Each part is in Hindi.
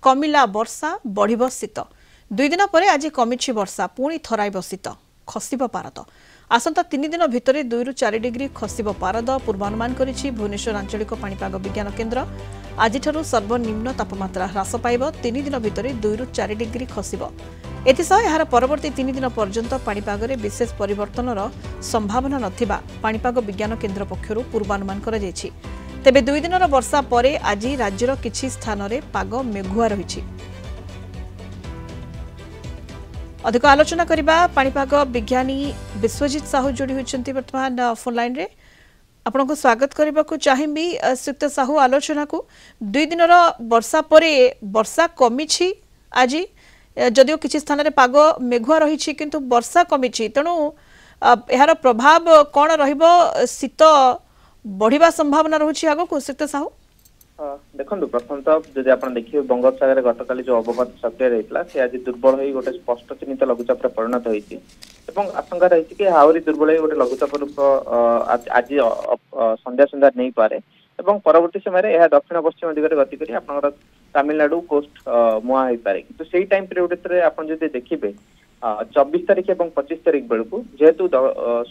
कमिला वर्षा बढ़िबो शीत 2 दिन पर आज कमिछि वर्षा पुणी थराइबो शीत खसिबो पारद आसंता 3 दिन भितर 2 ରୁ 4 डिग्री खसिबो पारद पूर्वानुमान करिछि भुवनेश्वर आंचलिक पाणीपाग विज्ञान केन्द्र आज सर्वनिम्न तापमात्रा ह्रास पाइब 3 दिन भितर 2 ରୁ 4 डिग्री खसिबो एथिसह यार परवर्ती 3 दिन पर्यंत पाणीपागरे विशेष परिवर्तनर संभावना नथिबा पाणीपाग विज्ञान केन्द्र पक्षरु पूर्वानुमान करा जायछि तेबे 2 दिनर वर्षा परे आज राज्यर किछि स्थान रे पाग मेघुआ रहिछि। अधिक आलोचना करिबा पाणीपाग विज्ञानी विश्वजित साहू जोड़ी होइछन्ति वर्तमान फोन लाइन रे आपन को स्वागत करबा को चाहिबी सुक्त साहू आलोचना को 2 दिनर वर्षा परे वर्षा कमिछि आज जदियो किछि स्थान रे पाग मेघुआ रहिछि किंतु वर्षा कमिछि तेणु यार प्रभाव कोन रहिबो शीत बढ़िबा संभावना रहुछि आगो को सुक्त साहू देखो प्रथम तो जदि आप देखिए बंगोपसागर गतकाली जो अवपात सक्रिय रही से आज दुर्बल हो गोटे स्पष्ट चिन्हित लघुचाप परिणत होती आशंका रही कि आहरी दुर्बल हो गोटे लघुचाप रूप आज संध्या संध्या नहीं पारे परवर्ती समय दक्षिण पश्चिम दिगरे गति करी आपनकर तमिलनाडु कोस्ट मुआ हो पारे किंतु सेही टाइम पीरियड रे आपण जदि देखिबे 24 तारिख और 25 तारिख बेलू जेहेतु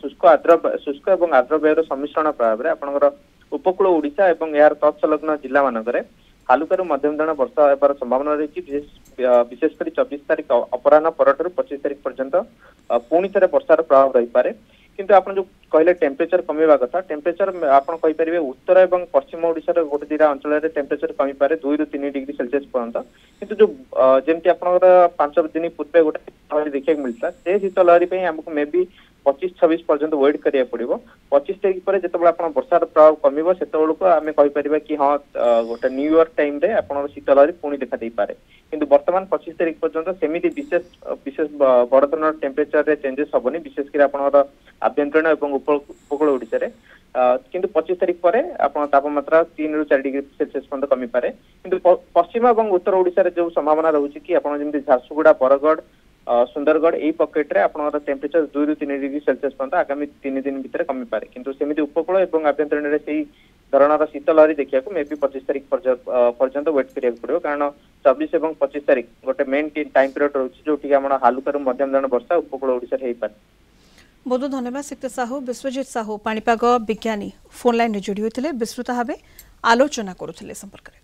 शुष्क और आर्द्र वायुर सम्मिश्रण प्रभाव में आपनकर उपकूल ओडिशा और यार तत्सलग्न जिला मानकरे हालुकारू मध्यम धरण वर्षा होबार संभावना रही विशेषकर 24 तारिख अपराह्न परठारु 25 तारिख पर्यंत पुणी थे वर्षार प्रभाव रही पारे किंतु आपन जो कहले टेम्परेचर कमिबा कथा टेम्परेचर आपन कहि परिबे उत्तर एवं पश्चिम ओडिशा रे गोटे दिरा अंचल रे टेम्परेचर कमी पारे 2 ରୁ 3 डिग्री सेल्सियस पर्यंत किंतु जो जेमति आपनकर 5 दिन पूर्वे गोटे देखिए मिलता से शीत लहरी पे हमको मे बी 25-26 पर्यंत वेट करिया पड़िबो 25 तारिख पर जेतबे आपन वर्षार प्रभाव कमिबो सेतबेलु को आमे कहि परिबा कि हां गोटे न्यू ईयर टाइम रे आपन शीत लहरी पुणी देखा दे पारे किंतु वर्तमान 25 तारिख पर्यंत सेमिति विशेष बड़ धৰণৰ टेम्परेचर रे चेंजेस होबनी विशेष कर आपन आभ्यंतरीण और उपकूल ओडिशा रे किंतु 25 तारिख पर आपन तापमात्रा 3 ରୁ 4 डिग्री सेल्सियस पर्यंत कमी पारे किंतु पश्चिम और उत्तर ओडिशा रे जो संभावना रहउछि कि आपन जेमति झारसुगुड़ा बरगढ़ सुंदरगढ़ यही पकेट रे आपन टेम्परेचर 2 ରୁ 3 डिग्री सेल्सियस पर्यंत आगामी 3 दिन भितर कमी पारे किंतु सेमिति उपकूल और आभ्यंतरीण रे सेही धरणर शीत लहरी देखिया को मे बी 25 तारिख पर्यंत वेट करिया पड़िबो कारण 24 और 25 तारिख गोटे मेन टाइम पीरियड रहउछि जोठी हमर हालुकारू मध्यम धरण वर्षा उपकूल ओडिशा रे हेइ पारे। बहुत बहुत धन्यवाद सिक्त साहू विश्वजित साहू पाणीपाग विज्ञानी फोन लाइन जोड़ी होते विस्तृत भाव आलोचना करुले संपर्क में।